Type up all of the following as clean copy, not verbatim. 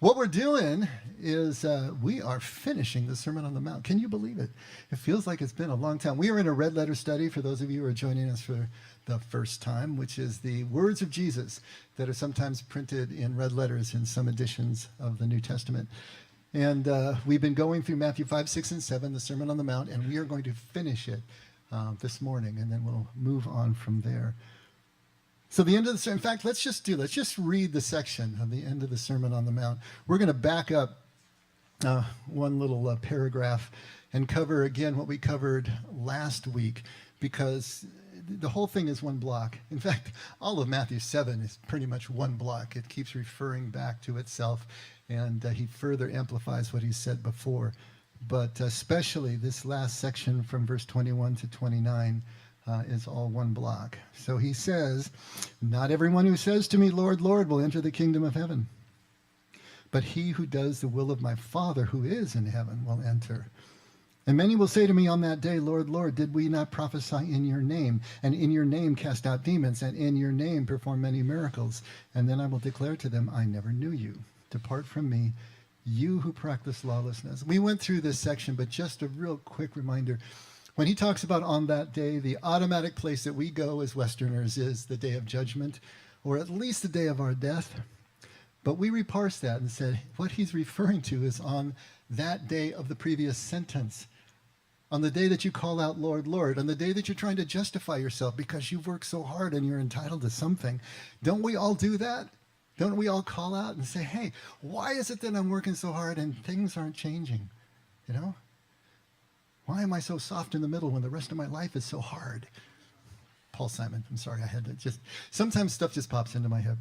What we're doing is we are finishing the Sermon on the Mount. Can you believe it? It feels like it's been a long time. We are in a red letter study for those of you who are joining us for the first time, which is the words of Jesus that are sometimes printed in red letters in some editions of the New Testament. And we've been going through Matthew 5, 6, and 7, the Sermon on the Mount, and we are going to finish it this morning, and then we'll move on from there. So the end of the sermon, in fact, let's just read the section of the end of the Sermon on the Mount. We're going to back up one little paragraph and cover again what we covered last week, because the whole thing is one block. In fact, all of Matthew 7 is pretty much one block. It keeps referring back to itself, and he further amplifies what he said before. But especially this last section from verse 21 to 29 is all one block. So he says, "Not everyone who says to me, 'Lord, Lord,' will enter the kingdom of heaven, but he who does the will of my Father who is in heaven will enter. And many will say to me on that day, 'Lord, Lord, did we not prophesy in your name, and in your name cast out demons, and in your name perform many miracles?' And then I will declare to them, 'I never knew you. Depart from me, you who practice lawlessness.'" We went through this section, but just a real quick reminder. When he talks about on that day, the automatic place that we go as Westerners is the day of judgment, or at least the day of our death. But we reparsed that and said what he's referring to is on that day of the previous sentence, on the day that you call out, "Lord, Lord," on the day that you're trying to justify yourself because you've worked so hard and you're entitled to something. Don't we all do that? Don't we all call out and say, "Hey, why is it that I'm working so hard and things aren't changing? You know? Why am I so soft in the middle when the rest of my life is so hard?" Paul Simon, I'm sorry, I had to sometimes stuff just pops into my head.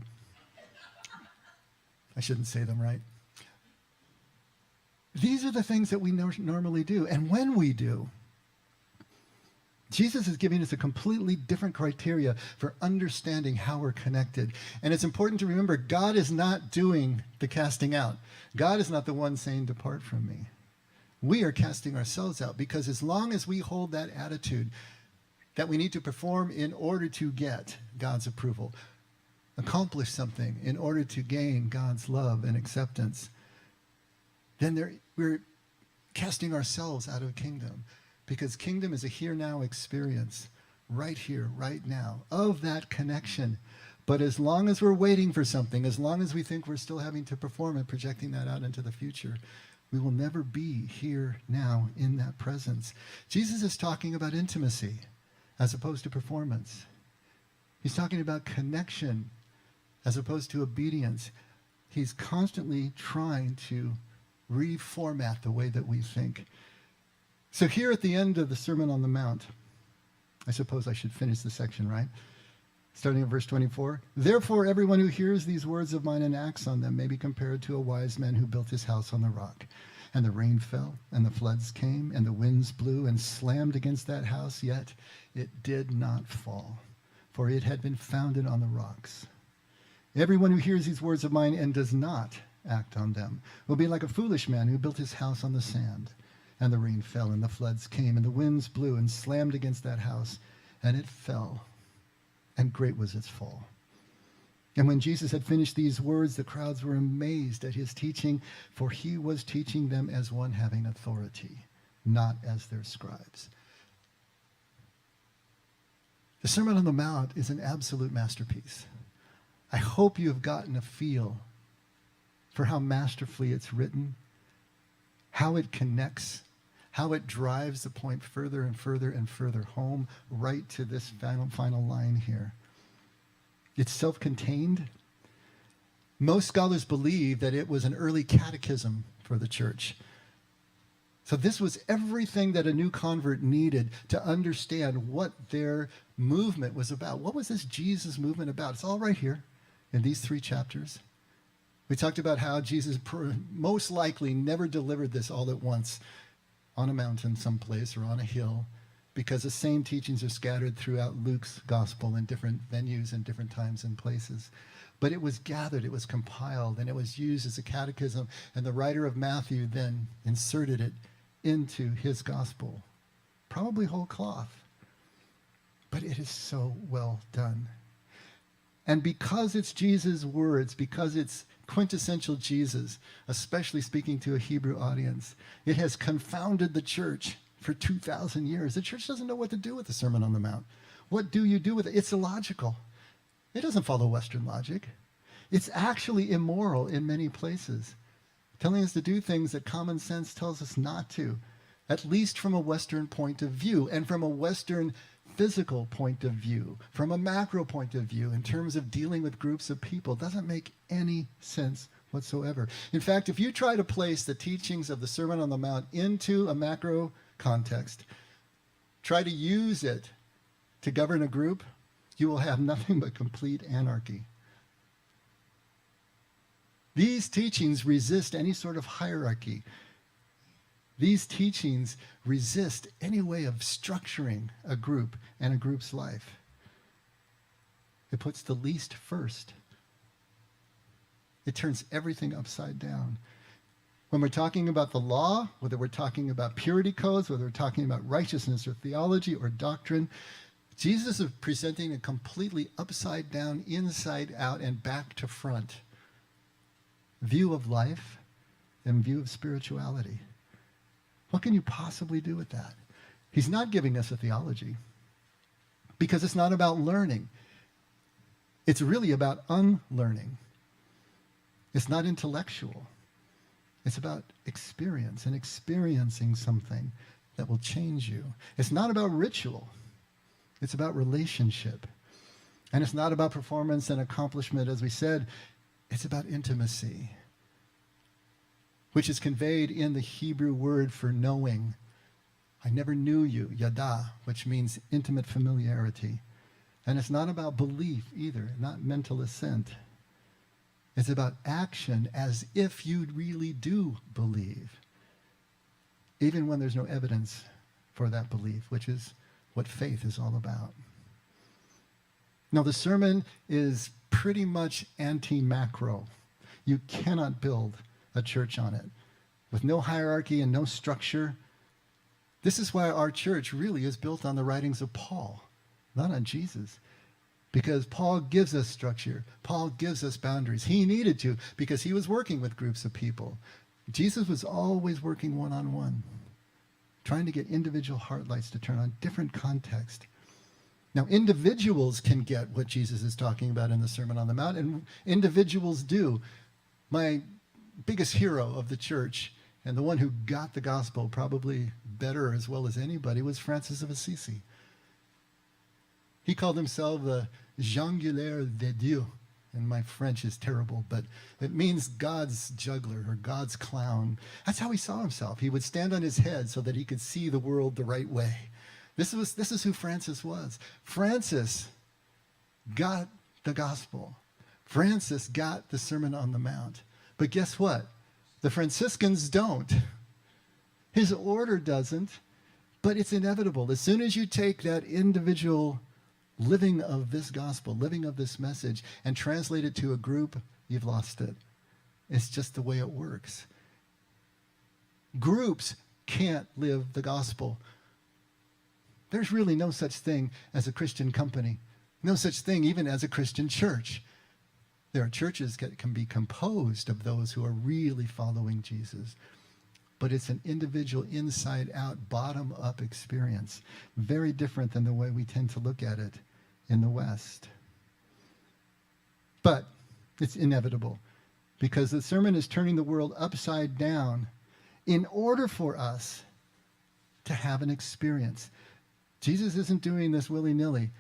I shouldn't say them, right? These are the things that we normally do. And when we do, Jesus is giving us a completely different criteria for understanding how we're connected. And it's important to remember, God is not doing the casting out. God is not the one saying, "Depart from me." We are casting ourselves out, because as long as we hold that attitude that we need to perform in order to get God's approval, accomplish something in order to gain God's love and acceptance, then we're casting ourselves out of kingdom, because kingdom is a here-now experience, right here, right now, of that connection. But as long as we're waiting for something, as long as we think we're still having to perform and projecting that out into the future, we will never be here now in that presence. Jesus is talking about intimacy as opposed to performance. He's talking about connection as opposed to obedience. He's constantly trying to reformat the way that we think. So here at the end of the Sermon on the Mount, I suppose I should finish the section, right? Starting at verse 24. "Therefore, everyone who hears these words of mine and acts on them may be compared to a wise man who built his house on the rock. And the rain fell, and the floods came, and the winds blew and slammed against that house, yet it did not fall, for it had been founded on the rocks. Everyone who hears these words of mine and does not act on them will be like a foolish man who built his house on the sand. And the rain fell, and the floods came, and the winds blew and slammed against that house, and it fell, and great was its fall. And when Jesus had finished these words, the crowds were amazed at his teaching, for he was teaching them as one having authority, not as their scribes." The Sermon on the Mount is an absolute masterpiece. I hope you have gotten a feel for how masterfully it's written, how it connects, how it drives the point further and further and further home, right to this final line here. It's self-contained. Most scholars believe that it was an early catechism for the church. So this was everything that a new convert needed to understand what their movement was about. What was this Jesus movement about? It's all right here in these 3 chapters. We talked about how Jesus most likely never delivered this all at once on a mountain someplace or on a hill, because the same teachings are scattered throughout Luke's gospel in different venues and different times and places. But it was gathered, it was compiled, and it was used as a catechism, and the writer of Matthew then inserted it into his gospel, probably whole cloth. But it is so well done. And because it's Jesus' words, because it's quintessential Jesus, especially speaking to a Hebrew audience, it has confounded the church for 2,000 years. The church doesn't know what to do with the Sermon on the Mount. What do you do with it? It's illogical. It doesn't follow Western logic. It's actually immoral in many places, telling us to do things that common sense tells us not to, at least from a Western point of view, and from a Western physical point of view, from a macro point of view, in terms of dealing with groups of people. Doesn't make any sense whatsoever. In fact, if you try to place the teachings of the Sermon on the Mount into a macro context, try to use it to govern a group, you will have nothing but complete anarchy. These teachings resist any sort of hierarchy. These teachings resist any way of structuring a group and a group's life. It puts the least first. It turns everything upside down. When we're talking about the law, whether we're talking about purity codes, whether we're talking about righteousness or theology or doctrine, Jesus is presenting a completely upside down, inside out, and back to front view of life and view of spirituality. What can you possibly do with that? He's not giving us a theology because it's not about learning. It's really about unlearning. It's not intellectual. It's about experience and experiencing something that will change you. It's not about ritual. It's about relationship. And it's not about performance and accomplishment, as we said. It's about intimacy, which is conveyed in the Hebrew word for knowing. I never knew you, yada, which means intimate familiarity. And it's not about belief either, not mental assent. It's about action as if you really do believe, even when there's no evidence for that belief, which is what faith is all about. Now, the sermon is pretty much anti-macro. You cannot build a church on it with no hierarchy and no structure. This is why our church really is built on the writings of Paul, not on Jesus. Because Paul gives us structure. Paul gives us boundaries. He needed to because he was working with groups of people. Jesus was always working one-on-one, trying to get individual heart lights to turn on, different context. Now, individuals can get what Jesus is talking about in the Sermon on the Mount, and individuals do. My biggest hero of the church, and the one who got the gospel probably better as well as anybody, was Francis of Assisi. He called himself the jongleur de Dieu, and my French is terrible, but it means God's juggler or God's clown. That's how he saw himself. He would stand on his head so that he could see the world the right way. This is who Francis was. Francis got the gospel. Francis got the Sermon on the Mount. But guess what? The Franciscans don't. His order doesn't, but it's inevitable. As soon as you take that individual living of this gospel, living of this message, and translate it to a group, you've lost it. It's just the way it works. Groups can't live the gospel. There's really no such thing as a Christian company. No such thing even as a Christian church. There are churches that can be composed of those who are really following Jesus. But it's an individual, inside-out, bottom-up experience. Very different than the way we tend to look at it in the West. But it's inevitable because the sermon is turning the world upside down in order for us to have an experience. Jesus isn't doing this willy-nilly.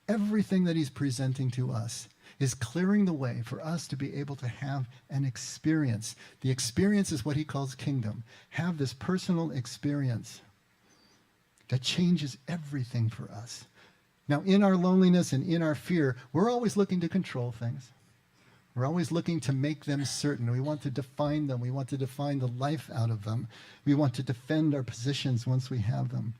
Everything that he's presenting to us is clearing the way for us to be able to have an experience. The experience is what he calls kingdom. Have this personal experience that changes everything for us. Now, in our loneliness and in our fear, we're always looking to control things. We're always looking to make them certain. We want to define them. We want to define the life out of them. We want to defend our positions once we have them.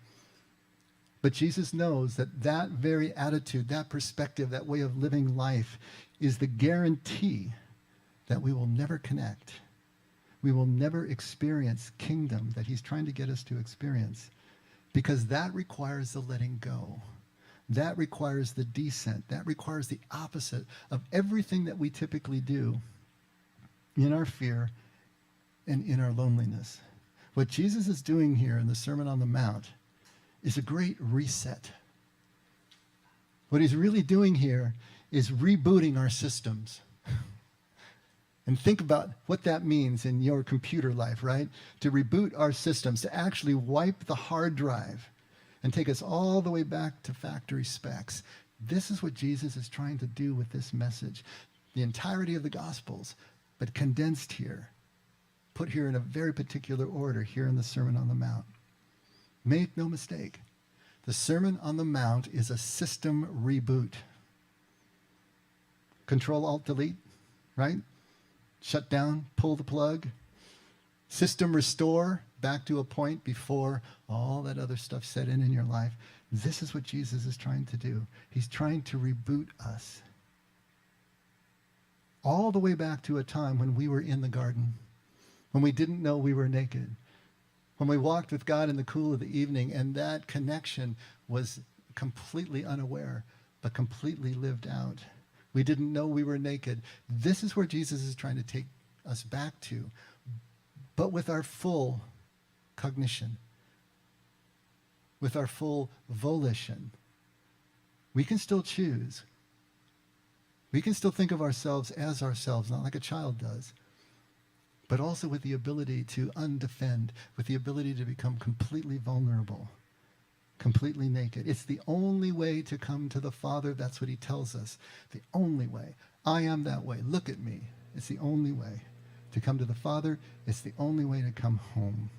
But Jesus knows that that very attitude, that perspective, that way of living life is the guarantee that we will never connect. We will never experience kingdom that he's trying to get us to experience, because that requires the letting go. That requires the descent. That requires the opposite of everything that we typically do in our fear and in our loneliness. What Jesus is doing here in the Sermon on the Mount is a great reset. What he's really doing here is rebooting our systems. And think about what that means in your computer life, right? To reboot our systems, to actually wipe the hard drive and take us all the way back to factory specs. This is what Jesus is trying to do with this message. The entirety of the Gospels, but condensed here, put here in a very particular order here in the Sermon on the Mount. Make no mistake, the Sermon on the Mount is a system reboot. Control, Alt, Delete, right? Shut down, pull the plug. System restore, back to a point before all that other stuff set in your life. This is what Jesus is trying to do. He's trying to reboot us. All the way back to a time when we were in the garden, when we didn't know we were naked, when we walked with God in the cool of the evening, and that connection was completely unaware, but completely lived out. We didn't know we were naked. This is where Jesus is trying to take us back to, but with our full cognition, with our full volition. We can still choose. We can still think of ourselves as ourselves, not like a child does, but also with the ability to undefend, with the ability to become completely vulnerable, completely naked. It's the only way to come to the Father. That's what he tells us. The only way. I am that way. Look at me. It's the only way to come to the Father. It's the only way to come home.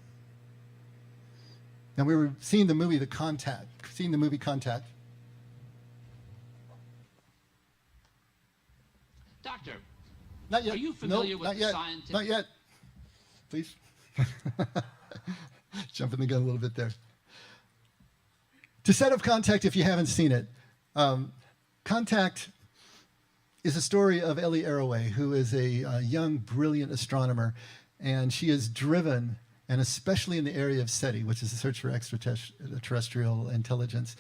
Now, we were seeing the movie Contact. Doctor, Not yet. are you familiar Nope, with not the yet. scientific... Not yet. Please. Jumping the gun a little bit there. To set up Contact, if you haven't seen it, Contact is a story of Ellie Arroway, who is a young, brilliant astronomer, and she is driven, and especially in the area of SETI, which is the search for extraterrestrial intelligence.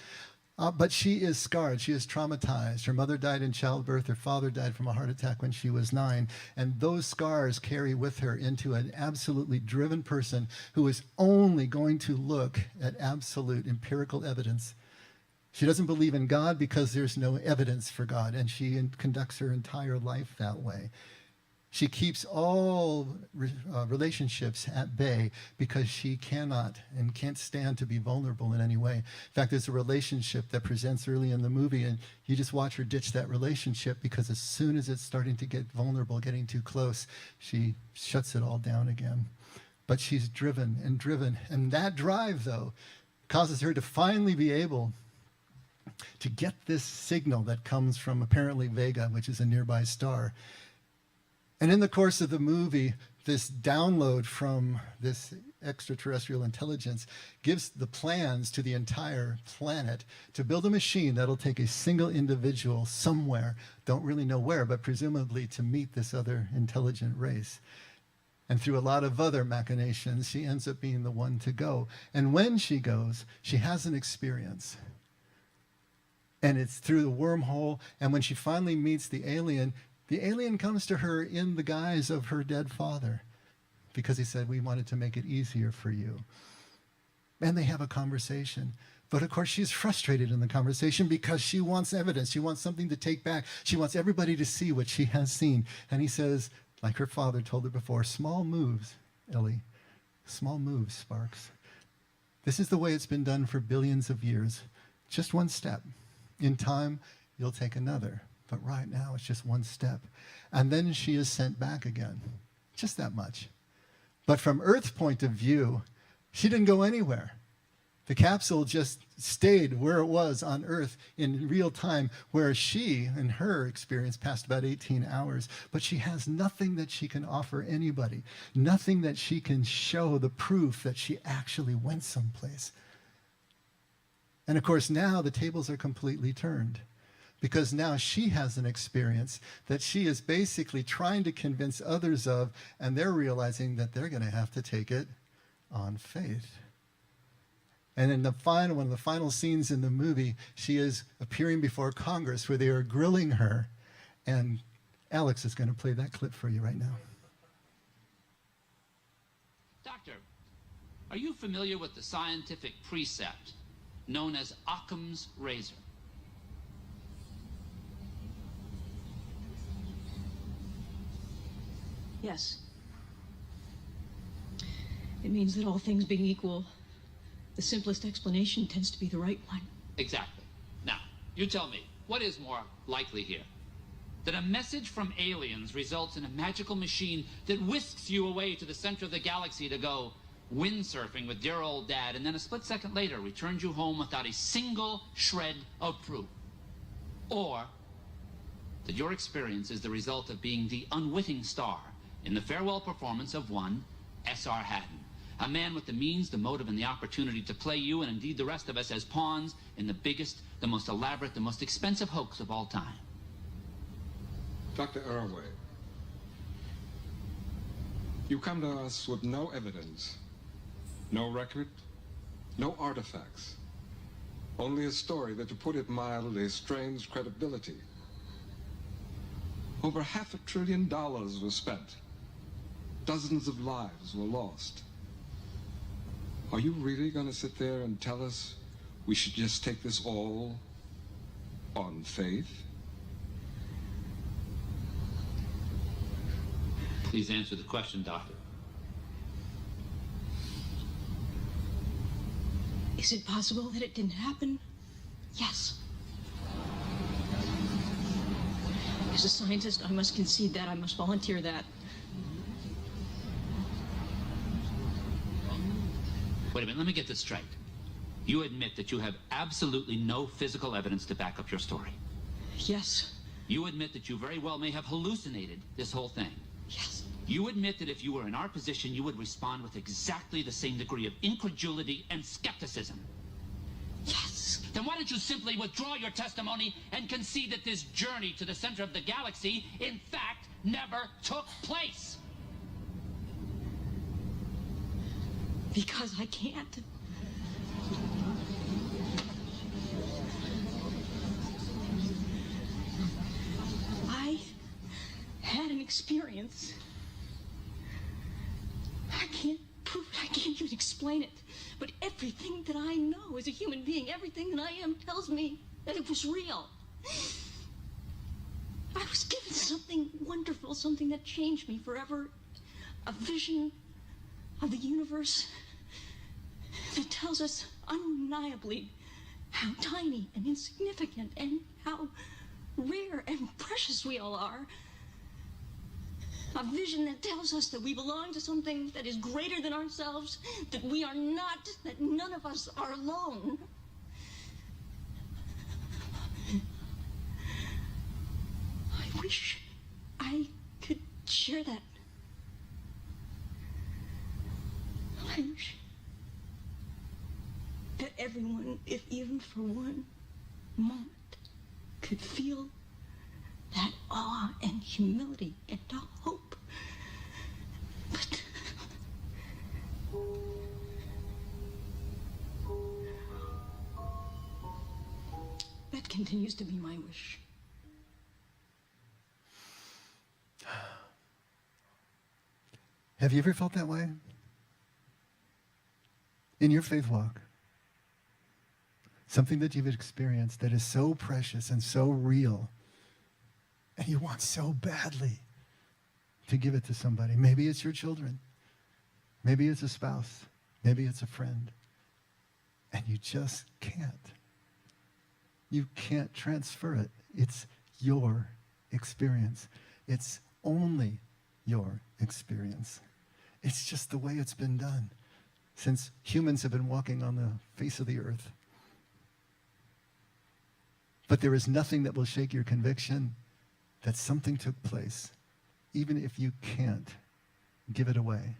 But she is scarred. She is traumatized. Her mother died in childbirth. Her father died from a heart attack when she was 9. And those scars carry with her into an absolutely driven person who is only going to look at absolute empirical evidence. She doesn't believe in God because there's no evidence for God, and she conducts her entire life that way. She keeps all relationships at bay because she cannot and can't stand to be vulnerable in any way. In fact, there's a relationship that presents early in the movie, and you just watch her ditch that relationship because as soon as it's starting to get vulnerable, getting too close, she shuts it all down again. But she's driven, and that drive, though, causes her to finally be able to get this signal that comes from apparently Vega, which is a nearby star. And in the course of the movie, this download from this extraterrestrial intelligence gives the plans to the entire planet to build a machine that'll take a single individual somewhere, don't really know where, but presumably to meet this other intelligent race. And through a lot of other machinations, she ends up being the one to go. And when she goes, she has an experience. And it's through the wormhole, and when she finally meets the alien comes to her in the guise of her dead father because he said, we wanted to make it easier for you. And they have a conversation. But of course, she's frustrated in the conversation because she wants evidence. She wants something to take back. She wants everybody to see what she has seen. And he says, like her father told her before, small moves, Ellie. Small moves, Sparks. This is the way it's been done for billions of years. Just one step. In time, you'll take another. But right now, it's just one step. And then she is sent back again. Just that much. But from Earth's point of view, she didn't go anywhere. The capsule just stayed where it was on Earth in real time, where she, in her experience, passed about 18 hours. But she has nothing that she can offer anybody. Nothing that she can show the proof that she actually went someplace. And of course, now the tables are completely turned. Because now she has an experience that she is basically trying to convince others of, and they're realizing that they're going to have to take it on faith. And in one of the final scenes in the movie, she is appearing before Congress where they are grilling her. And Alex is going to play that clip for you right now. Doctor, are you familiar with the scientific precept known as Occam's razor? Yes. It means that all things being equal, the simplest explanation tends to be the right one. Exactly. Now, you tell me, what is more likely here? That a message from aliens results in a magical machine that whisks you away to the center of the galaxy to go windsurfing with dear old dad, and then a split second later returns you home without a single shred of proof? Or that your experience is the result of being the unwitting star in the farewell performance of one S.R. Haddon, a man with the means, the motive, and the opportunity to play you, and indeed the rest of us, as pawns in the biggest, the most elaborate, the most expensive hoax of all time. Dr. Irway, you come to us with no evidence, no record, no artifacts, only a story that, to put it mildly, strains credibility. Over $500 billion was spent. Dozens of lives were lost. Are you really going to sit there and tell us we should just take this all on faith? Please answer the question, Doctor. Is it possible that it didn't happen? Yes. As a scientist, I must concede that. I must volunteer that. Wait a minute, let me get this straight. You admit that you have absolutely no physical evidence to back up your story. Yes. You admit that you very well may have hallucinated this whole thing. Yes. You admit that if you were in our position, you would respond with exactly the same degree of incredulity and skepticism. Yes. Then why don't you simply withdraw your testimony and concede that this journey to the center of the galaxy, in fact, never took place? Because I can't. I had an experience. I can't prove it. I can't even explain it. But everything that I know as a human being, everything that I am, tells me that it was real. I was given something wonderful, something that changed me forever. A vision of the universe that tells us undeniably how tiny and insignificant and how rare and precious we all are. A vision that tells us that we belong to something that is greater than ourselves, that we are not, that none of us are alone. I wish I could share that. I wish that everyone, if even for one moment, could feel that awe and humility and hope. But that continues to be my wish. Have you ever felt that way? In your faith walk? Something that you've experienced that is so precious and so real, and you want so badly to give it to somebody. Maybe it's your children. Maybe it's a spouse. Maybe it's a friend. And you just can't. You can't transfer it. It's your experience. It's only your experience. It's just the way it's been done since humans have been walking on the face of the earth. But there is nothing that will shake your conviction that something took place, even if you can't give it away.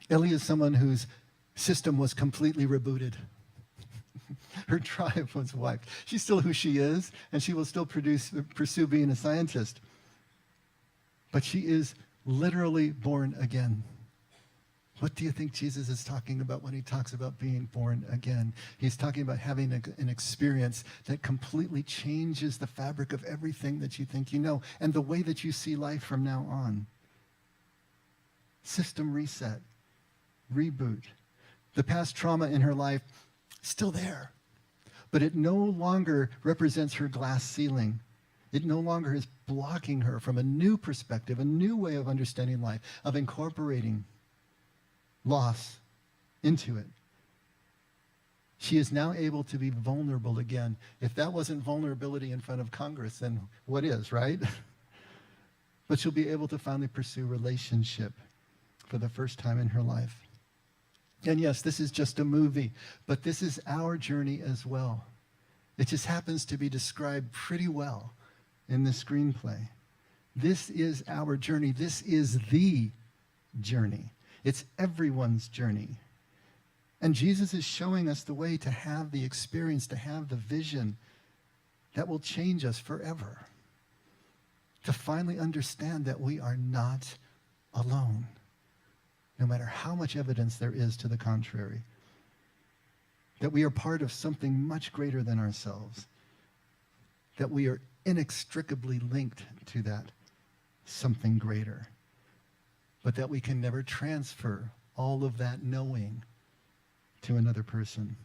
Ellie is someone whose system was completely rebooted. Her tribe was wiped. She's still who she is, and she will still pursue being a scientist. But she is literally born again. What do you think Jesus is talking about when he talks about being born again? He's talking about having an experience that completely changes the fabric of everything that you think you know and the way that you see life from now on. System reset, reboot. The past trauma in her life, still there, but it no longer represents her glass ceiling. It no longer is blocking her from a new perspective, a new way of understanding life, of incorporating loss into it. She is now able to be vulnerable again. If that wasn't vulnerability in front of Congress, then what is, right? But she'll be able to finally pursue relationship for the first time in her life. And yes, this is just a movie, but this is our journey as well. It just happens to be described pretty well in the screenplay. This is our journey. This is the journey. It's everyone's journey. And Jesus is showing us the way to have the experience, to have the vision that will change us forever. To finally understand that we are not alone, no matter how much evidence there is to the contrary. That we are part of something much greater than ourselves. That we are inextricably linked to that something greater. But that we can never transfer all of that knowing to another person.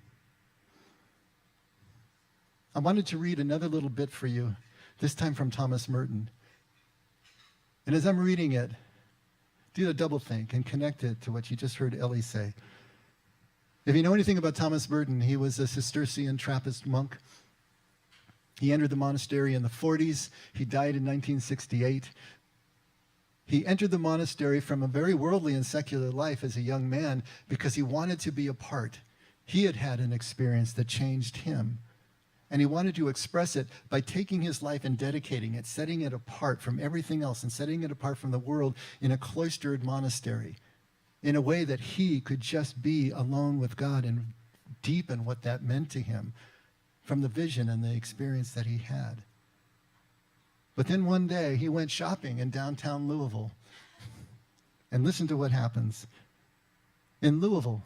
I wanted to read another little bit for you, this time from Thomas Merton. And as I'm reading it, do a double think and connect it to what you just heard Ellie say. If you know anything about Thomas Merton, he was a Cistercian Trappist monk. He entered the monastery in the 40s. He died in 1968. He entered the monastery from a very worldly and secular life as a young man because he wanted to be a part. He had had an experience that changed him. And he wanted to express it by taking his life and dedicating it, setting it apart from everything else and setting it apart from the world in a cloistered monastery in a way that he could just be alone with God and deepen what that meant to him from the vision and the experience that he had. But then one day he went shopping in downtown Louisville. And listen to what happens. In Louisville,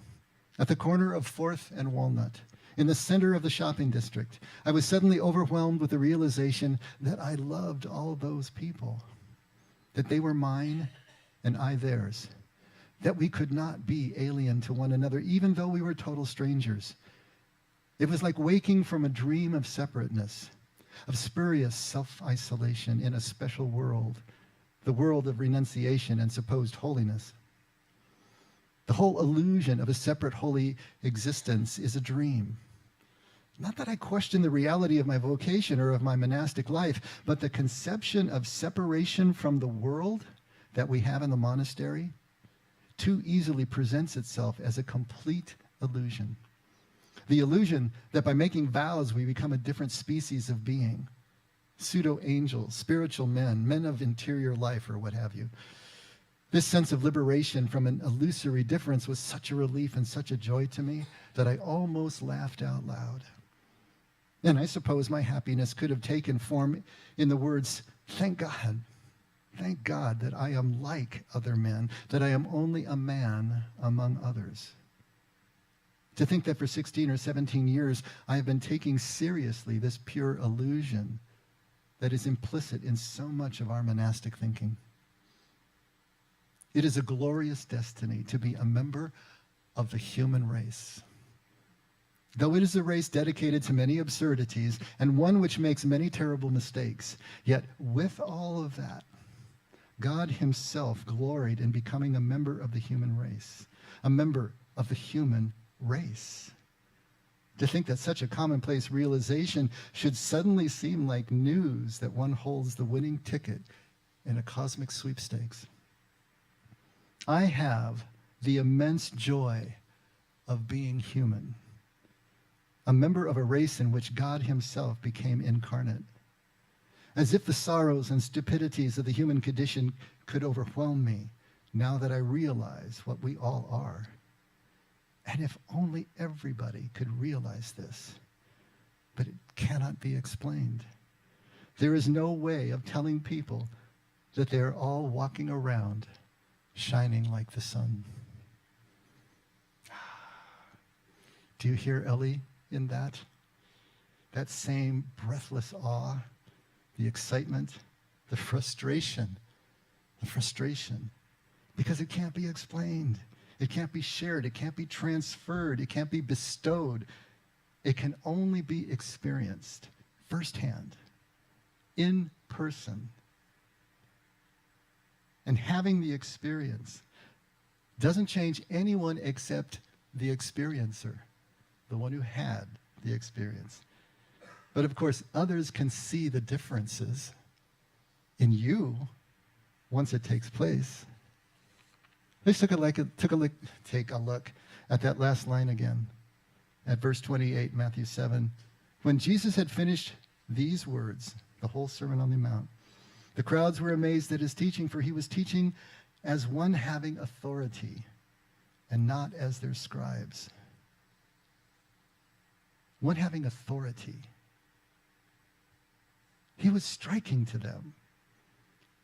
at the corner of 4th and Walnut, in the center of the shopping district, I was suddenly overwhelmed with the realization that I loved all those people, that they were mine and I theirs, that we could not be alien to one another, even though we were total strangers. It was like waking from a dream of separateness, of spurious self-isolation in a special world, the world of renunciation and supposed holiness. The whole illusion of a separate holy existence is a dream. Not that I question the reality of my vocation or of my monastic life, but the conception of separation from the world that we have in the monastery too easily presents itself as a complete illusion. The illusion that by making vows we become a different species of being, pseudo-angels, spiritual men, men of interior life, or what have you. This sense of liberation from an illusory difference was such a relief and such a joy to me that I almost laughed out loud. And I suppose my happiness could have taken form in the words, thank God that I am like other men, that I am only a man among others. To think that for 16 or 17 years, I have been taking seriously this pure illusion that is implicit in so much of our monastic thinking. It is a glorious destiny to be a member of the human race. Though it is a race dedicated to many absurdities and one which makes many terrible mistakes, yet with all of that, God himself gloried in becoming a member of the human race, a member of the human race. To think that such a commonplace realization should suddenly seem like news that one holds the winning ticket in a cosmic sweepstakes. I have the immense joy of being human, a member of a race in which God himself became incarnate. As if the sorrows and stupidities of the human condition could overwhelm me now that I realize what we all are. And if only everybody could realize this, but it cannot be explained. There is no way of telling people that they are all walking around shining like the sun. Do you hear Ellie in that? That same breathless awe, the excitement, the frustration, because it can't be explained. It can't be shared. It can't be transferred. It can't be bestowed. It can only be experienced firsthand, in person. And having the experience doesn't change anyone except the experiencer, the one who had the experience. But of course, others can see the differences in you once it takes place. Let's take a look at that last line again, at verse 28, Matthew 7. When Jesus had finished these words, the whole Sermon on the Mount, the crowds were amazed at his teaching, for he was teaching as one having authority and not as their scribes. One having authority. He was striking to them.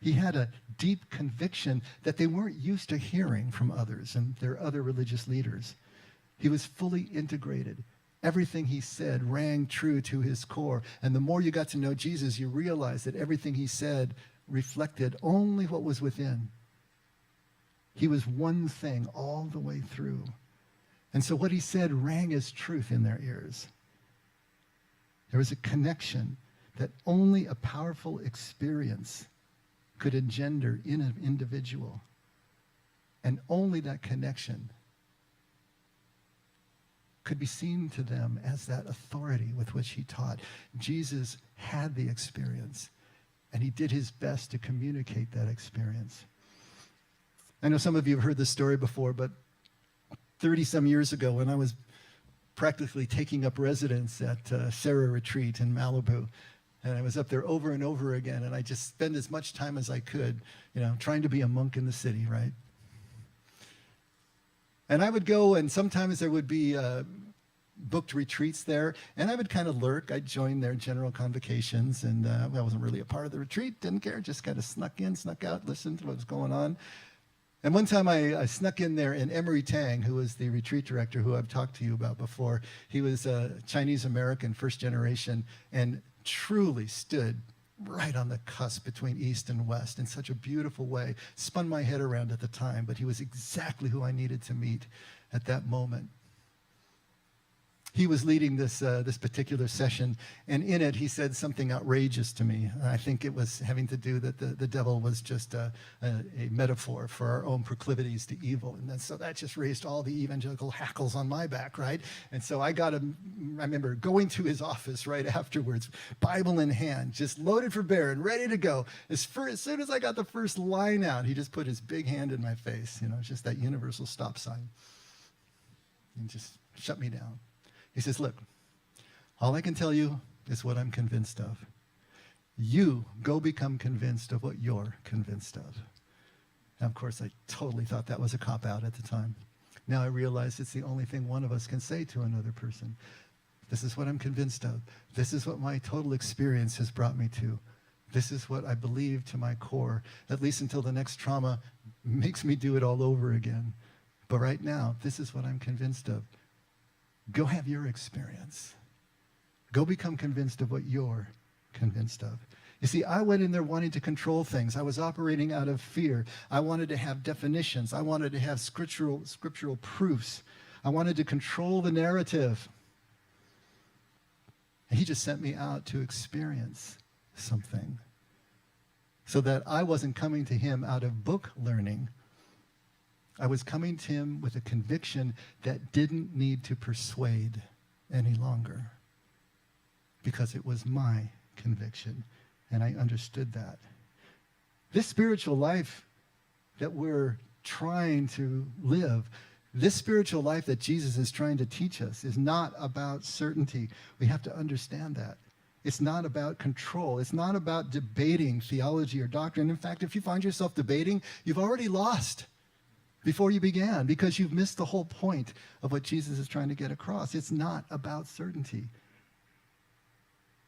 He had a deep conviction that they weren't used to hearing from others and their other religious leaders. He was fully integrated. Everything he said rang true to his core. And the more you got to know Jesus, you realized that everything he said reflected only what was within. He was one thing all the way through. And so what he said rang as truth in their ears. There was a connection that only a powerful experience could engender in an individual. And only that connection could be seen to them as that authority with which he taught. Jesus had the experience, and he did his best to communicate that experience. I know some of you have heard this story before, but 30-some years ago, when I was practically taking up residence at Sarah Retreat in Malibu, and I was up there over and over again, and I just spent as much time as I could, trying to be a monk in the city, right? And I would go, and sometimes there would be booked retreats there, and I would kind of lurk. I'd join their general convocations, and I wasn't really a part of the retreat, didn't care, just kind of snuck in, snuck out, listened to what was going on. And one time I snuck in there, and Emery Tang, who was the retreat director, who I've talked to you about before, he was a Chinese-American, first generation, and truly stood right on the cusp between East and West in such a beautiful way. Spun my head around at the time, but he was exactly who I needed to meet at that moment. He was leading this particular session, and in it he said something outrageous to me. I think it was having to do that the devil was just a metaphor for our own proclivities to evil. And then, so that just raised all the evangelical hackles on my back, right? And so I remember going to his office right afterwards, Bible in hand, just loaded for bear and ready to go. As soon as I got the first line out, he just put his big hand in my face, just that universal stop sign, and just shut me down. He says, look, all I can tell you is what I'm convinced of. You go become convinced of what you're convinced of. Now, of course, I totally thought that was a cop-out at the time. Now I realize it's the only thing one of us can say to another person. This is what I'm convinced of. This is what my total experience has brought me to. This is what I believe to my core, at least until the next trauma makes me do it all over again. But right now, this is what I'm convinced of. Go have your experience. Go become convinced of what you're convinced of. You see, I went in there wanting to control things. I was operating out of fear. I wanted to have definitions. I wanted to have scriptural proofs. I wanted to control the narrative. And he just sent me out to experience something, so that I wasn't coming to him out of book learning. I was coming to him with a conviction that didn't need to persuade any longer, because it was my conviction, and I understood that. This spiritual life that we're trying to live, this spiritual life that Jesus is trying to teach us, is not about certainty. We have to understand that. It's not about control. It's not about debating theology or doctrine. In fact, if you find yourself debating, you've already lost before you began, because you've missed the whole point of what Jesus is trying to get across. It's not about certainty.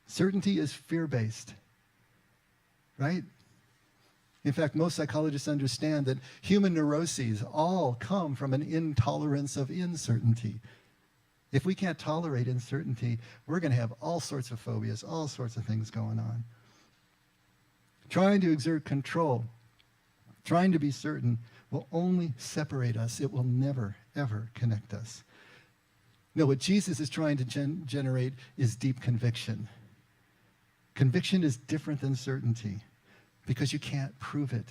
Certainty is fear-based, right? In fact, most psychologists understand that human neuroses all come from an intolerance of uncertainty. If we can't tolerate uncertainty, we're going to have all sorts of phobias, all sorts of things going on. Trying to exert control, trying to be certain, will only separate us. It will never, ever connect us. No, what Jesus is trying to generate is deep conviction. Conviction is different than certainty because you can't prove it.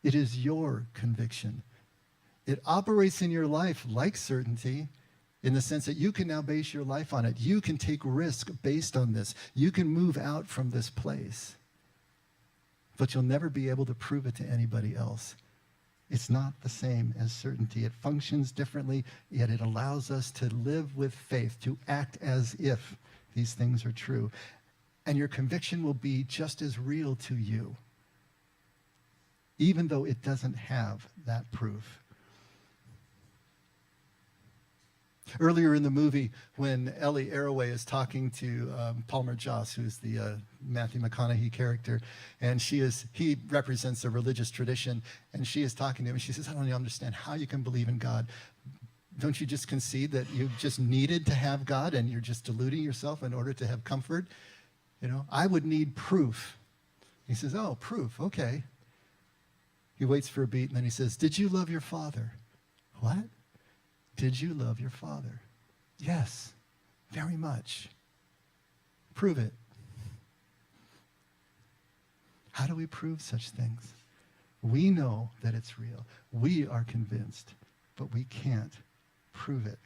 It is your conviction. It operates in your life like certainty in the sense that you can now base your life on it. You can take risk based on this. You can move out from this place. But you'll never be able to prove it to anybody else. It's not the same as certainty. It functions differently, yet it allows us to live with faith, to act as if these things are true. And your conviction will be just as real to you, even though it doesn't have that proof. Earlier in the movie, when Ellie Arroway is talking to Palmer Joss, who's the Matthew McConaughey character, and he represents a religious tradition, and she is talking to him, and she says, I don't even understand how you can believe in God. Don't you just concede that you just needed to have God, and you're just deluding yourself in order to have comfort? You know, I would need proof. He says, oh, proof, okay. He waits for a beat, and then he says, did you love your father? What? Did you love your father? Yes, very much. Prove it. How do we prove such things? We know that it's real. We are convinced, but we can't prove it.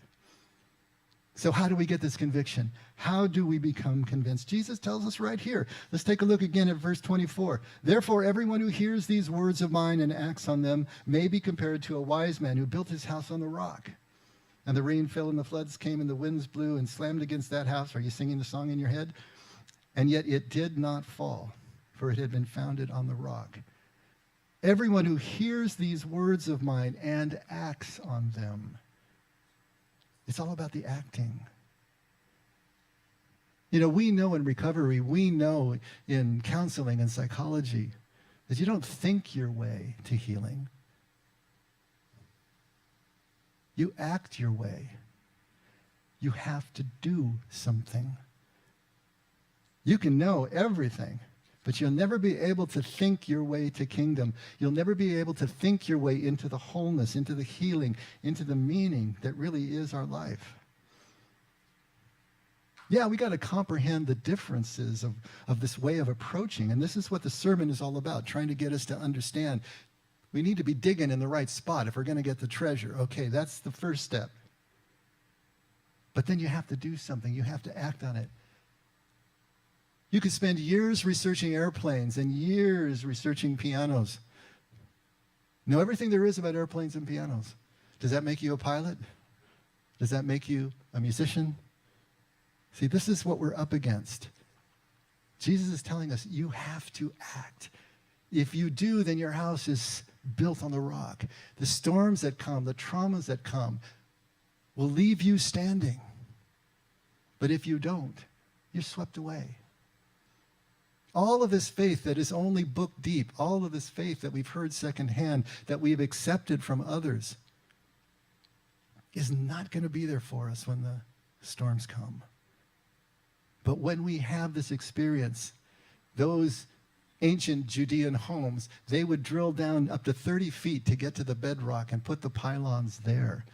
So how do we get this conviction? How do we become convinced? Jesus tells us right here. Let's take a look again at verse 24. Therefore, everyone who hears these words of mine and acts on them may be compared to a wise man who built his house on the rock. And the rain fell and the floods came and the winds blew and slammed against that house. Are you singing the song in your head? And yet it did not fall, for it had been founded on the rock. Everyone who hears these words of mine and acts on them. It's all about the acting. You know, we know in recovery, we know in counseling and psychology that you don't think your way to healing. You act your way. You have to do something. You can know everything, but you'll never be able to think your way to kingdom. You'll never be able to think your way into the wholeness, into the healing, into the meaning that really is our life. Yeah, we got to comprehend the differences of this way of approaching, and this is what the sermon is all about, trying to get us to understand. We need to be digging in the right spot if we're going to get the treasure. Okay, that's the first step. But then you have to do something. You have to act on it. You could spend years researching airplanes and years researching pianos. Know everything there is about airplanes and pianos. Does that make you a pilot? Does that make you a musician? See, this is what we're up against. Jesus is telling us you have to act. If you do, then your house is built on the rock. The storms that come, the traumas that come, will leave you standing. But if you don't, you're swept away. All of this faith that is only book deep, all of this faith that we've heard secondhand, that we've accepted from others, is not going to be there for us when the storms come. But when we have this experience, those ancient Judean homes, they would drill down up to 30 feet to get to the bedrock and put the pylons there.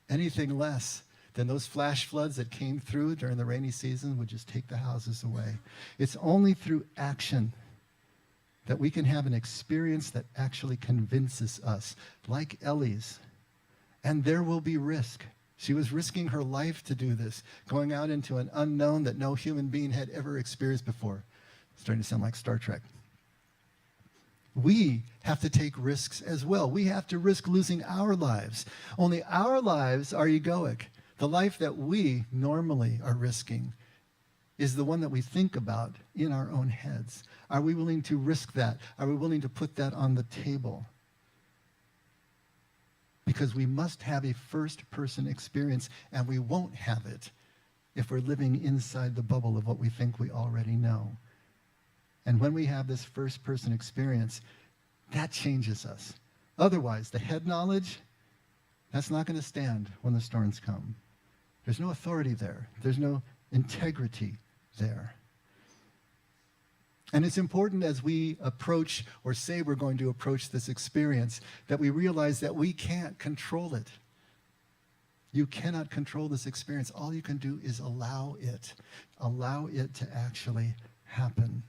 Anything less than those flash floods that came through during the rainy season would just take the houses away. It's only through action that we can have an experience that actually convinces us, like Ellie's. And there will be risk. She was risking her life to do this, going out into an unknown that no human being had ever experienced before. Starting to sound like Star Trek. We have to take risks as well. We have to risk losing our lives. Only our lives are egoic. The life that we normally are risking is the one that we think about in our own heads. Are we willing to risk that? Are we willing to put that on the table? Because we must have a first-person experience, and we won't have it if we're living inside the bubble of what we think we already know. And when we have this first-person experience, that changes us. Otherwise, the head knowledge, That's not going to stand when the storms come. There's no authority there. There's no integrity there. And it's important as we approach or say we're going to approach this experience that we realize that we can't control it. You cannot control this experience. All you can do is allow it to actually happen.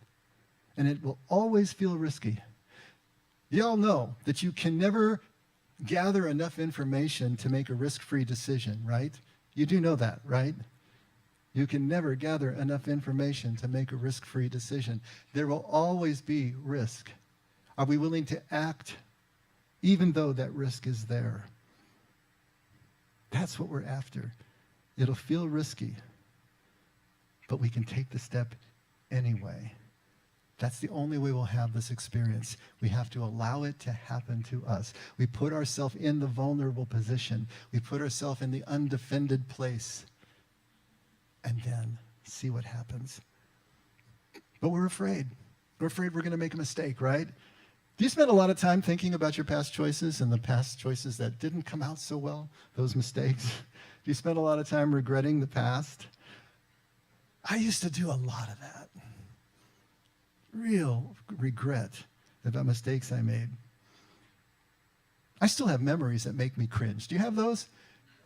And it will always feel risky. You all know that you can never gather enough information to make a risk-free decision, right? You do know that, right? You can never gather enough information to make a risk-free decision. There will always be risk. Are we willing to act even though that risk is there? That's what we're after. It'll feel risky, but we can take the step anyway. That's the only way we'll have this experience. We have to allow it to happen to us. We put ourselves in the vulnerable position. We put ourselves in the undefended place. And then see what happens. But we're afraid. We're afraid we're going to make a mistake, right? Do you spend a lot of time thinking about your past choices and the past choices that didn't come out so well, those mistakes? Do you spend a lot of time regretting the past? I used to do a lot of that. Real regret about mistakes I made. I still have memories that make me cringe. Do you have those?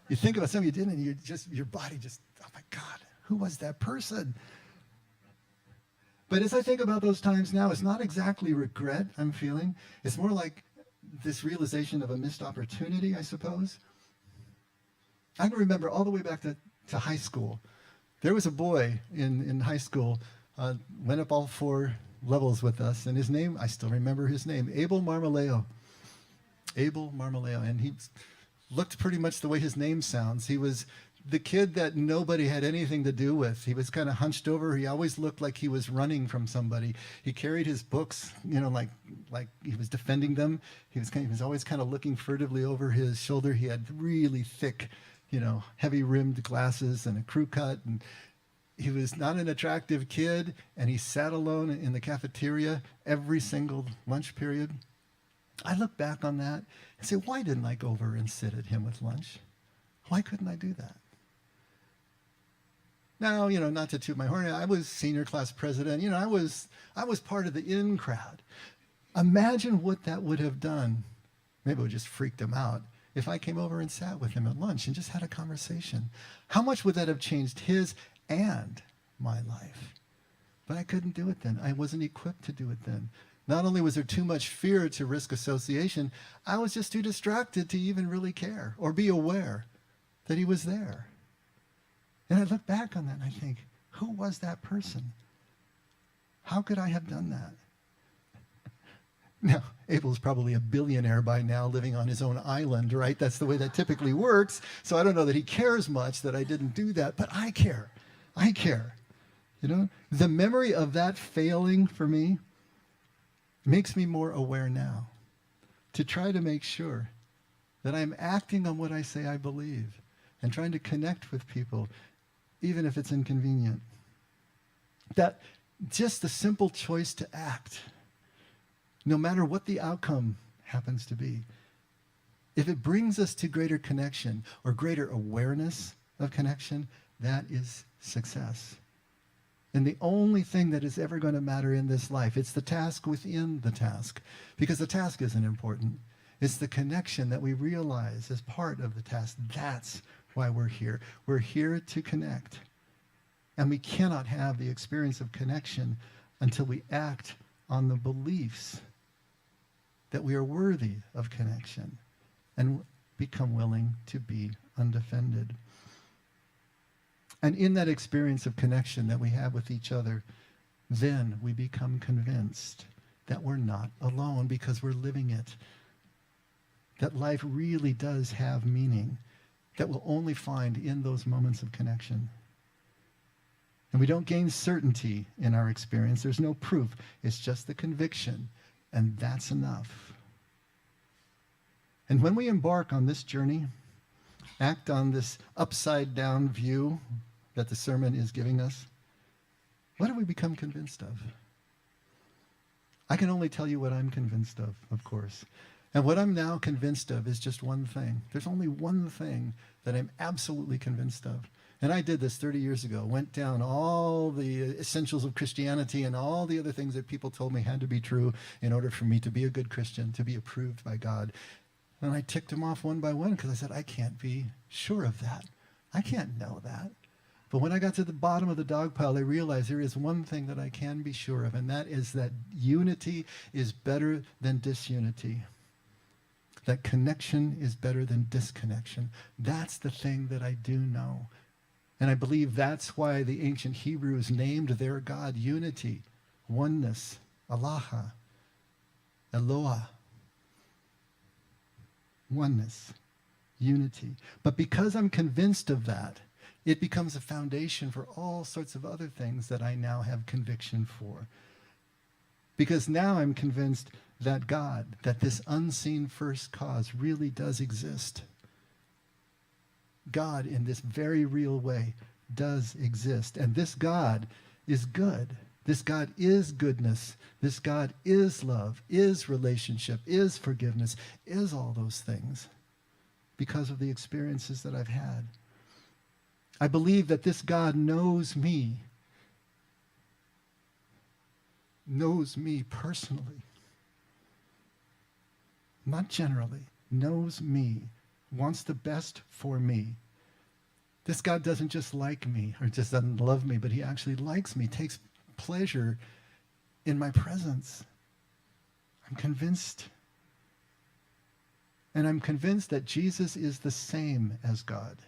You think about something you did and your body just, oh my God, who was that person? But as I think about those times now, it's not exactly regret I'm feeling. It's more like this realization of a missed opportunity, I suppose. I can remember all the way back to high school. There was a boy in high school, went up all 4 levels with us, and his name, I still remember his name, Abel Marmaleo. Abel Marmaleo, and he looked pretty much the way his name sounds. He was the kid that nobody had anything to do with. He was kind of hunched over. He always looked like he was running from somebody. He carried his books, like he was defending them. He was always kind of looking furtively over his shoulder. He had really thick, heavy rimmed glasses and a crew cut, and he was not an attractive kid, and he sat alone in the cafeteria every single lunch period. I look back on that and say, why didn't I go over and sit at him with lunch? Why couldn't I do that? Now, not to toot my horn, I was senior class president. I was part of the in crowd. Imagine what that would have done. Maybe it would just freaked him out if I came over and sat with him at lunch and just had a conversation. How much would that have changed his and my life? But I couldn't do it then. I wasn't equipped to do it then. Not only was there too much fear to risk association, I was just too distracted to even really care or be aware that he was there. And I look back on that and I think, who was that person? How could I have done that? Now, Abel's probably a billionaire by now, living on his own island, right? That's the way that typically works. So I don't know that he cares much that I didn't do that, but I care. I care. The memory of that failing for me makes me more aware now to try to make sure that I'm acting on what I say I believe and trying to connect with people, even if it's inconvenient. That just the simple choice to act, no matter what the outcome happens to be, if it brings us to greater connection or greater awareness of connection, that is success. And the only thing that is ever going to matter in this life, it's the task within the task, because the task isn't important. It's the connection that we realize as part of the task. That's why we're here. We're here to connect. And we cannot have the experience of connection until we act on the beliefs that we are worthy of connection and become willing to be undefended. And in that experience of connection that we have with each other, then we become convinced that we're not alone because we're living it. That life really does have meaning that we'll only find in those moments of connection. And we don't gain certainty in our experience. There's no proof. It's just the conviction, and that's enough. And when we embark on this journey, act on this upside-down view that the sermon is giving us, what do we become convinced of? I can only tell you what I'm convinced of course. And what I'm now convinced of is just one thing. There's only one thing that I'm absolutely convinced of. And I did this 30 years ago, went down all the essentials of Christianity and all the other things that people told me had to be true in order for me to be a good Christian, to be approved by God. And I ticked them off one by one because I said, I can't be sure of that. I can't know that. But when I got to the bottom of the dog pile, I realized there is one thing that I can be sure of, and that is that unity is better than disunity. That connection is better than disconnection. That's the thing that I do know. And I believe that's why the ancient Hebrews named their God unity, oneness, Allaha, Eloah. Oneness, unity. But because I'm convinced of that, it becomes a foundation for all sorts of other things that I now have conviction for. Because now I'm convinced that God, that this unseen first cause really does exist. God, in this very real way, does exist. And this God is good. This God is goodness. This God is love, is relationship, is forgiveness, is all those things because of the experiences that I've had. I believe that this God knows me personally, not generally, knows me, wants the best for me. This God doesn't just like me or just doesn't love me, but he actually likes me, takes pleasure in my presence. I'm convinced. And I'm convinced that Jesus is the same as God.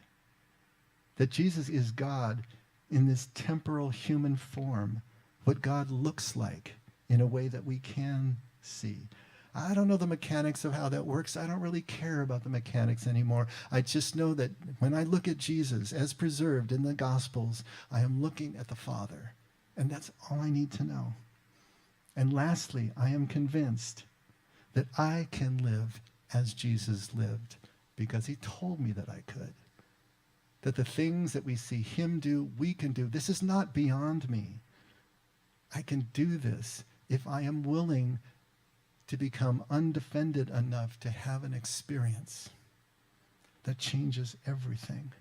That Jesus is God in this temporal human form, what God looks like in a way that we can see. I don't know the mechanics of how that works. I don't really care about the mechanics anymore. I just know that when I look at Jesus as preserved in the Gospels, I am looking at the Father. And that's all I need to know. And lastly, I am convinced that I can live as Jesus lived because he told me that I could. That the things that we see him do, we can do. This is not beyond me. I can do this if I am willing to become undefended enough to have an experience that changes everything.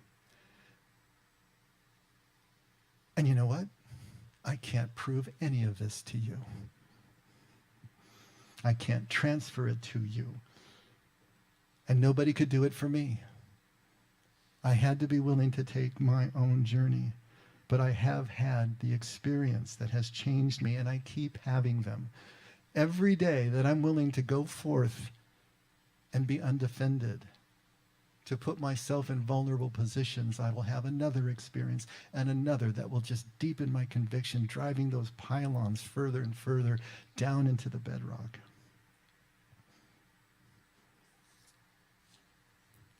And you know what? I can't prove any of this to you. I can't transfer it to you. And nobody could do it for me. I had to be willing to take my own journey. But I have had the experience that has changed me, and I keep having them. Every day that I'm willing to go forth and be undefended, to put myself in vulnerable positions, I will have another experience and another that will just deepen my conviction, driving those pylons further and further down into the bedrock.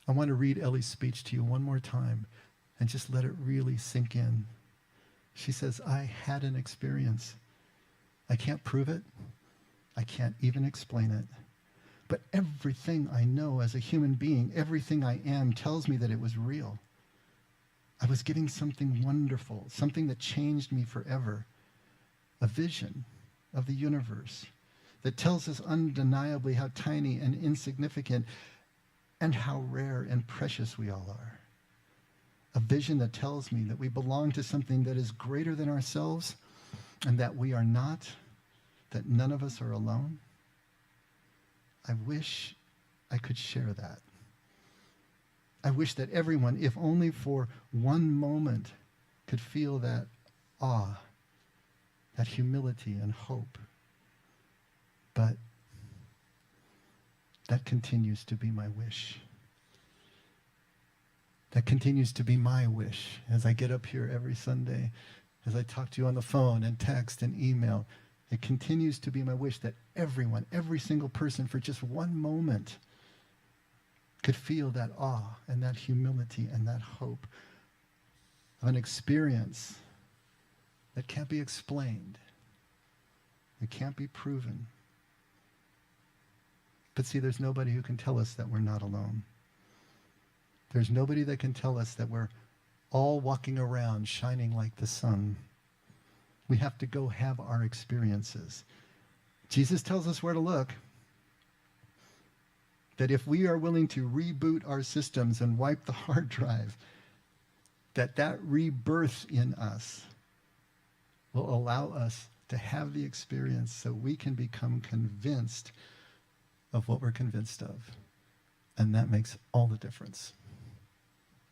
I want to read Ellie's speech to you one more time and just let it really sink in. She says, I had an experience. I can't prove it. I can't even explain it. But everything I know as a human being, everything I am, tells me that it was real. I was getting something wonderful, something that changed me forever. A vision of the universe that tells us undeniably how tiny and insignificant and how rare and precious we all are. A vision that tells me that we belong to something that is greater than ourselves and that we are not, that none of us are alone. I wish I could share that. I wish that everyone, if only for one moment, could feel that awe, that humility and hope. But that continues to be my wish. That continues to be my wish as I get up here every Sunday, as I talk to you on the phone and text and email. It continues to be my wish that everyone, every single person, for just one moment, could feel that awe and that humility and that hope of an experience that can't be explained. It can't be proven. But see, there's nobody who can tell us that we're not alone. There's nobody that can tell us that we're all walking around shining like the sun. We have to go have our experiences. Jesus tells us where to look. that if we are willing to reboot our systems and wipe the hard drive, that rebirth in us will allow us to have the experience so we can become convinced of what we're convinced of. And that makes all the difference.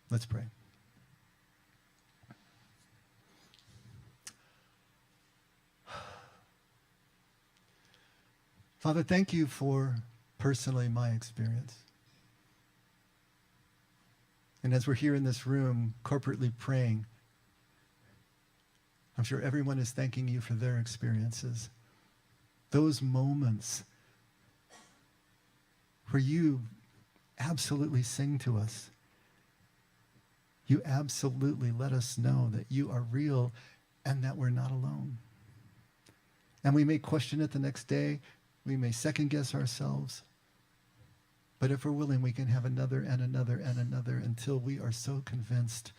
Let's pray. Father, thank you for personally my experience. And as we're here in this room, corporately praying, I'm sure everyone is thanking you for their experiences. Those moments where you absolutely sing to us. You absolutely let us know that you are real and that we're not alone. And we may question it the next day. We may second guess ourselves. But if we're willing, we can have another and another and another until we are so convinced,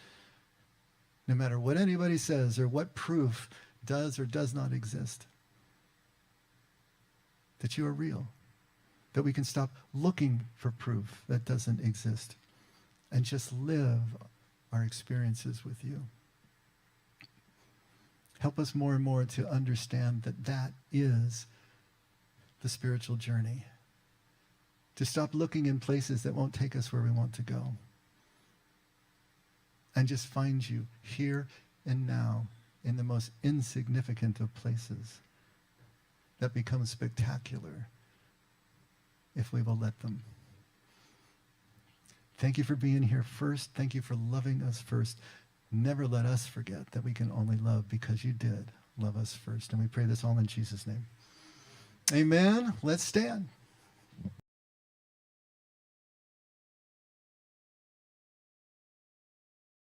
no matter what anybody says or what proof does or does not exist, that you are real, that we can stop looking for proof that doesn't exist and just live our experiences with you. Help us more and more to understand that that is the spiritual journey. To stop looking in places that won't take us where we want to go. And just find you here and now in the most insignificant of places that become spectacular if we will let them. Thank you for being here first. Thank you for loving us first. Never let us forget that we can only love because you did love us first. And we pray this all in Jesus' name. Amen. Let's stand.